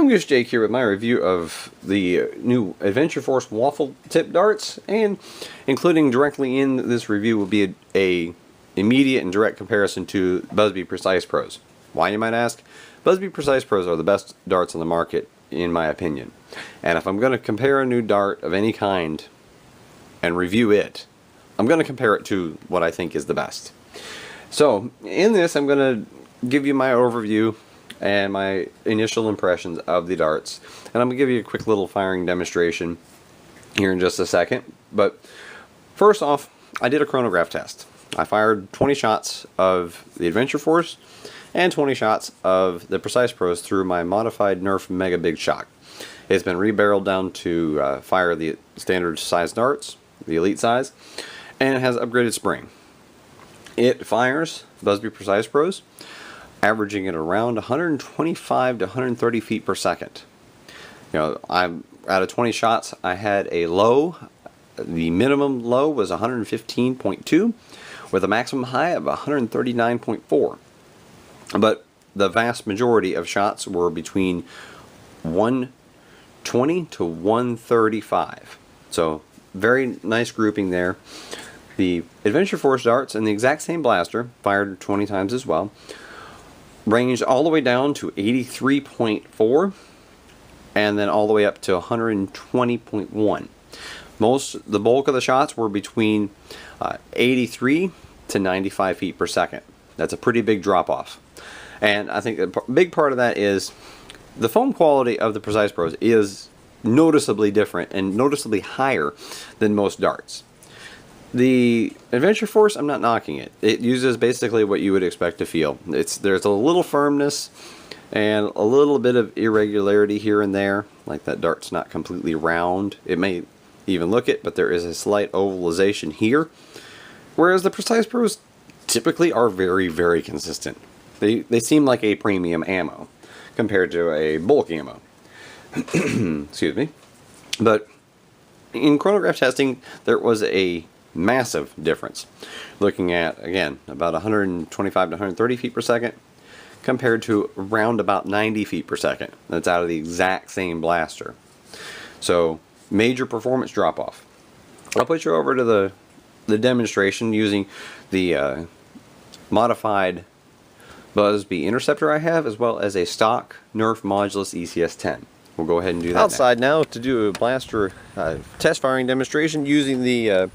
Goose Jake here with my review of the new Adventure Force Waffle Tip Darts, and including directly in this review will be a immediate and direct comparison to Busby Precise Pros. Why, you might ask? Busby Precise Pros are the best darts on the market, in my opinion. And if I'm going to compare a new dart of any kind and review it, I'm going to compare it to what I think is the best. So, in this, I'm going to give you my overview and my initial impressions of the darts, and I'm going to give you a quick little firing demonstration here in just a second. But first off, I did a chronograph test. I fired 20 shots of the Adventure Force and 20 shots of the Precise Pros through my modified Nerf Mega Big Shock. It's been rebarreled down to fire the standard size darts, the elite size, and it has upgraded spring. It fires Busby Precise Pros, averaging at around 125 to 130 feet per second. You know, out of 20 shots, I had a low. The minimum low was 115.2, with a maximum high of 139.4. But the vast majority of shots were between 120 to 135. So very nice grouping there. The Adventure Force darts and the exact same blaster, fired 20 times as well, ranged all the way down to 83.4 and then all the way up to 120.1. The bulk of the shots were between 83 to 95 feet per second. That's a pretty big drop off. And I think a big part of that is the foam quality of the Precise Pros is noticeably different and noticeably higher than most darts. The Adventure Force, I'm not knocking it. It uses basically what you would expect to feel. There's a little firmness and a little bit of irregularity here and there, like that dart's not completely round. It may even look it, but there is a slight ovalization here. Whereas the Precise Pros typically are very, very consistent. They seem like a premium ammo compared to a bulk ammo. Excuse me. But in chronograph testing, there was a massive difference. Looking at, again, about 125 to 130 feet per second compared to around about 90 feet per second. That's out of the exact same blaster. So, major performance drop off. I'll put you over to the demonstration using the modified Busby interceptor I have, as well as a stock Nerf Modulus ECS-10. We'll go ahead and do that outside now to do a blaster test firing demonstration using the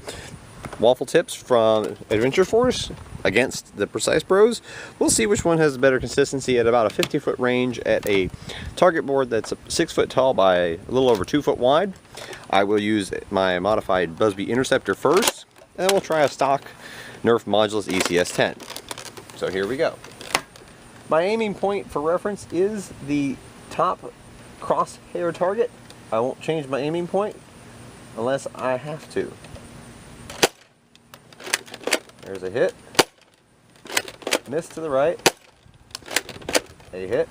waffle tips from Adventure Force against the Precise Pros. We'll see which one has better consistency at about a 50-foot range at a target board that's 6 foot tall by a little over 2 foot wide. I will use my modified Busby interceptor first, and then we'll try a stock Nerf Modulus ECS-10. So here we go. My aiming point for reference is the top crosshair target. I won't change my aiming point unless I have to. There's a hit. Miss to the right. A hit.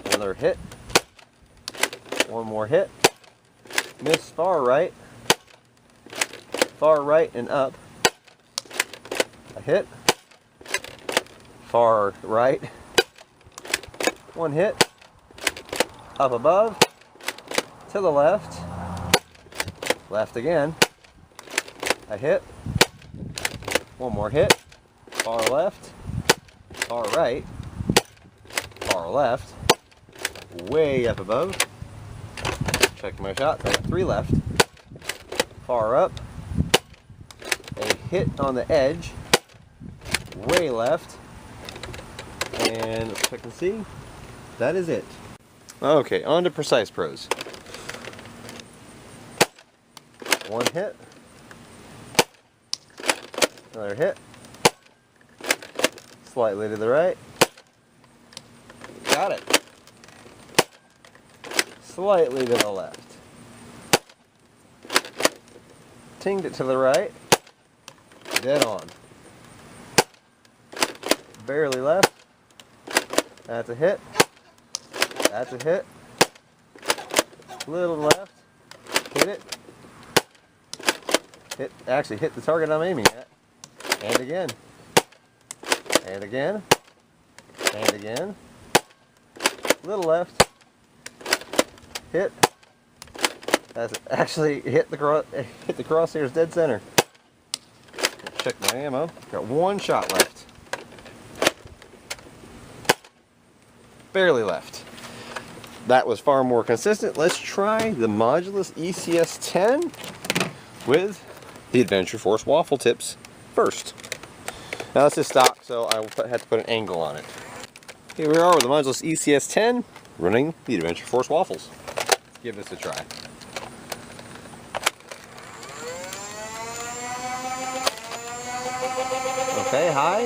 Another hit. One more hit. Miss far right. Far right and up. A hit. Far right. One hit. Up above. To the left. Left again. A hit. One more hit. Far left. Far right. Far left. Way up above. Check my shots. I got 3 left. Far up. A hit on the edge. Way left. And let's check and see. That is it. Okay, on to Precise Pros. One hit. Another hit. Slightly to the right. Got it. Slightly to the left. Tinged it to the right. Dead on. Barely left. That's a hit. That's a hit. Little left. Hit it. Actually hit the target I'm aiming at. And again. And again. And again. Little left. hit. That's actually hit the crosshairs dead center. Check my ammo. Got one shot left. Barely left. That was far more consistent. Let's try the Modulus ECS-10 with the Adventure Force Waffle Tips first. Now this is stock, so I have to put an angle on it. Here we are with the Modulus ECS-10 running the Adventure Force Waffles. Let's give this a try. Okay, high,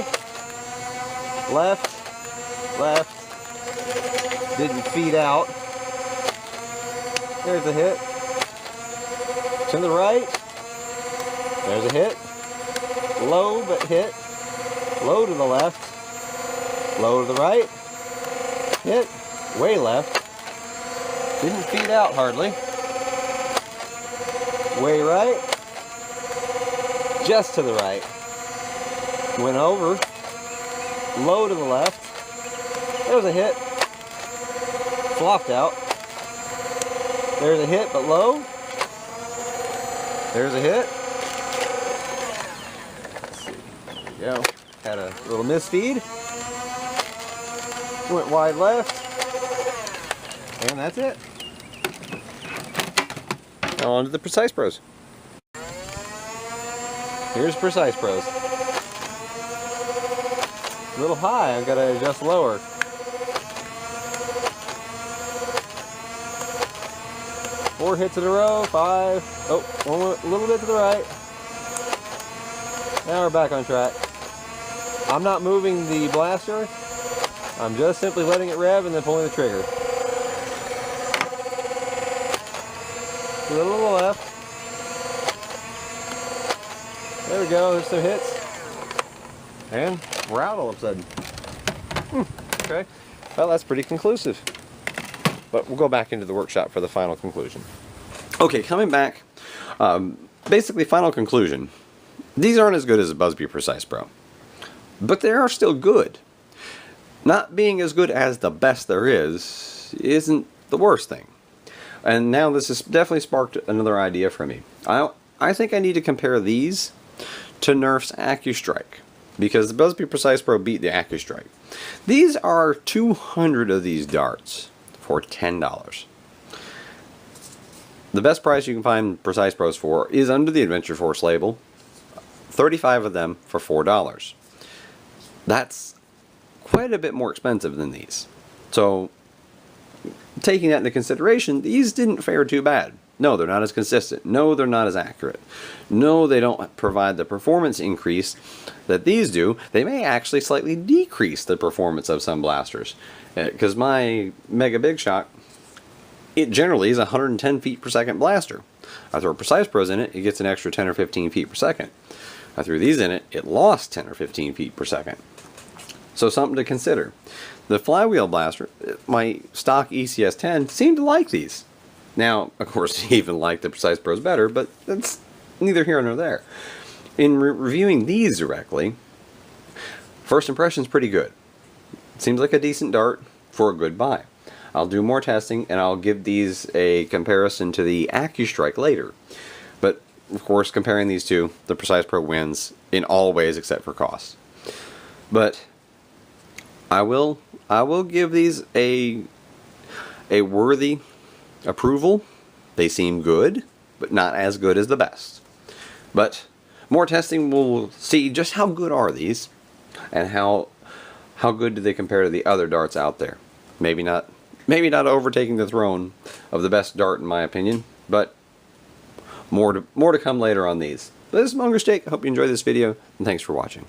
left, left, didn't feed out. There's a hit. To the right, there's a hit. Low but hit. Low to the left, low to the right, hit, way left. Didn't feed out hardly. Way right, just to the right. Went over, low to the left, there was a hit, flopped out, there's a hit but low, there's a hit, let's see, there we go, had a little misfeed, went wide left, and that's it. Now on to the Precise Pros. Here's Precise Pros. A little high, I've got to adjust lower. Four hits in a row, five. Oh, one more, a little bit to the right. Now we're back on track. I'm not moving the blaster. I'm just simply letting it rev and then pulling the trigger. A little to the left. There we go, there's some hits. And we're out all of a sudden. Okay, well that's pretty conclusive. But we'll go back into the workshop for the final conclusion. Okay, coming back, basically final conclusion. These aren't as good as a Busby Precise Pro, but they are still good. Not being as good as the best there is isn't the worst thing. And now this has definitely sparked another idea for me. I think I need to compare these to Nerf's AccuStrike, because the Busby Precise Pro beat the AccuStrike. These are 200 of these darts for $10. The best price you can find Precise Pros for is under the Adventure Force label. 35 of them for $4. That's quite a bit more expensive than these. So, taking that into consideration, these didn't fare too bad. No, they're not as consistent. No, they're not as accurate. No, they don't provide the performance increase that these do. They may actually slightly decrease the performance of some blasters. Because my Mega Big Shot, it generally is a 110 feet per second blaster. I throw Precise Pros in it, it gets an extra 10 or 15 feet per second. I threw these in it, it lost 10 or 15 feet per second. So something to consider. The flywheel blaster, my stock ECS-10, seemed to like these. Now, of course, he even liked the Precise Pros better, but that's neither here nor there. In reviewing these directly, first impression's pretty good. Seems like a decent dart for a good buy. I'll do more testing and I'll give these a comparison to the AccuStrike later. But, of course, comparing these two, the Precise Pro wins in all ways except for cost. But I will give these a worthy approval. They seem good, but not as good as the best. But more testing will see just how good are these, and how good do they compare to the other darts out there. Maybe not overtaking the throne of the best dart in my opinion, but more to come later on these. This is Munger Steak. I hope you enjoyed this video, and thanks for watching.